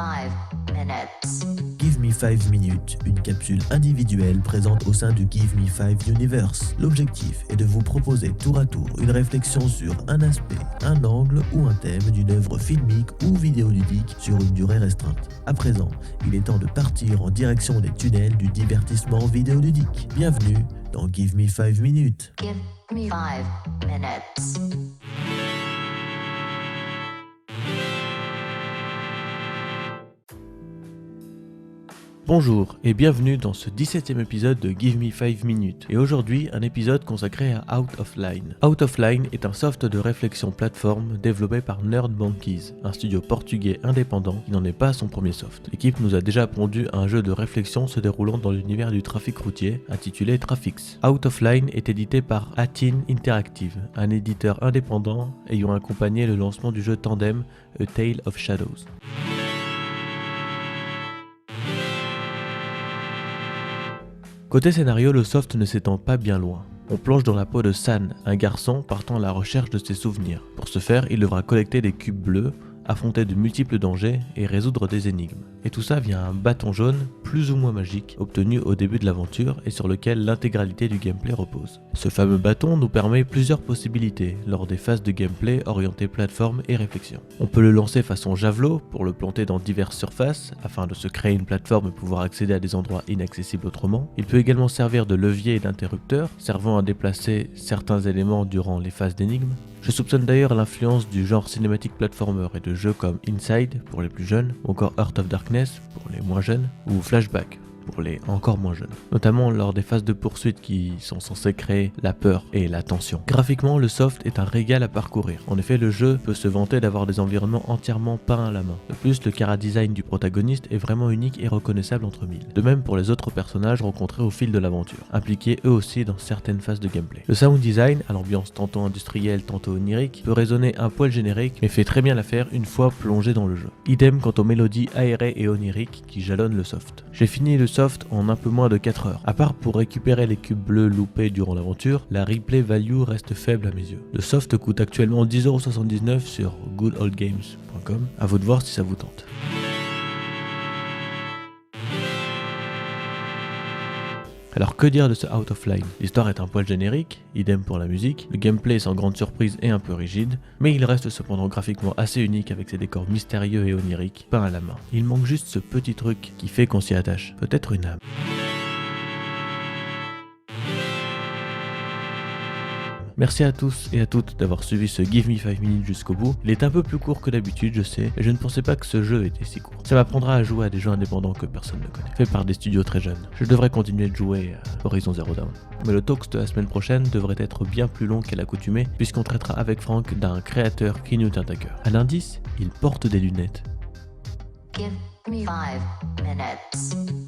5 minutes. Give Me 5 Minutes, une capsule individuelle présente au sein du Give Me 5 Universe. L'objectif est de vous proposer tour à tour une réflexion sur un aspect, un angle ou un thème d'une œuvre filmique ou vidéoludique sur une durée restreinte. À présent, il est temps de partir en direction des tunnels du divertissement vidéoludique. Bienvenue dans Give Me 5 Minutes. Give me 5 minutes. Bonjour et bienvenue dans ce 17e épisode de Give Me 5 Minutes. Et aujourd'hui, un épisode consacré à Out of Line. Out of Line est un soft de réflexion plateforme développé par Nerd Monkeys, un studio portugais indépendant qui n'en est pas son premier soft. L'équipe nous a déjà pondu un jeu de réflexion se déroulant dans l'univers du trafic routier, intitulé Trafix. Out of Line est édité par Atin Interactive, un éditeur indépendant ayant accompagné le lancement du jeu Tandem A Tale of Shadows. Côté scénario, le soft ne s'étend pas bien loin. On plonge dans la peau de San, un garçon partant à la recherche de ses souvenirs. Pour ce faire, il devra collecter des cubes bleus, affronter de multiples dangers et résoudre des énigmes. Et tout ça via un bâton jaune, plus ou moins magique, obtenu au début de l'aventure et sur lequel l'intégralité du gameplay repose. Ce fameux bâton nous permet plusieurs possibilités lors des phases de gameplay orientées plateforme et réflexion. On peut le lancer façon javelot pour le planter dans diverses surfaces afin de se créer une plateforme et pouvoir accéder à des endroits inaccessibles autrement. Il peut également servir de levier et d'interrupteur, servant à déplacer certains éléments durant les phases d'énigmes. Je soupçonne d'ailleurs l'influence du genre cinématique platformer et de jeux comme Inside pour les plus jeunes, ou encore Heart of Darkness pour les moins jeunes, ou Flashback pour les encore moins jeunes, notamment lors des phases de poursuite qui sont censées créer la peur et la tension. Graphiquement, le soft est un régal à parcourir. En effet, le jeu peut se vanter d'avoir des environnements entièrement peints à la main. De plus, le chara-design du protagoniste est vraiment unique et reconnaissable entre mille. De même pour les autres personnages rencontrés au fil de l'aventure, impliqués eux aussi dans certaines phases de gameplay. Le sound design, à l'ambiance tantôt industrielle, tantôt onirique, peut résonner un poil générique, mais fait très bien l'affaire une fois plongé dans le jeu. Idem quant aux mélodies aérées et oniriques qui jalonnent le soft. J'ai fini le soft en un peu moins de 4 heures. À part pour récupérer les cubes bleus loupés durant l'aventure, la replay value reste faible à mes yeux. Le soft coûte actuellement 10,79€ sur goodoldgames.com. À vous de voir si ça vous tente. Alors que dire de ce Out of Line? L'histoire est un poil générique, idem pour la musique, le gameplay est sans grande surprise et un peu rigide, mais il reste cependant graphiquement assez unique avec ses décors mystérieux et oniriques, peints à la main. Il manque juste ce petit truc qui fait qu'on s'y attache, peut-être une âme. Merci à tous et à toutes d'avoir suivi ce Give Me 5 Minutes jusqu'au bout. Il est un peu plus court que d'habitude, je sais, et je ne pensais pas que ce jeu était si court. Ça m'apprendra à jouer à des jeux indépendants que personne ne connaît, faits par des studios très jeunes. Je devrais continuer de jouer à Horizon Zero Dawn. Mais le talks de la semaine prochaine devrait être bien plus long qu'à l'accoutumée, puisqu'on traitera avec Franck d'un créateur qui nous tient à cœur. Un indice, il porte des lunettes. Give me 5 minutes.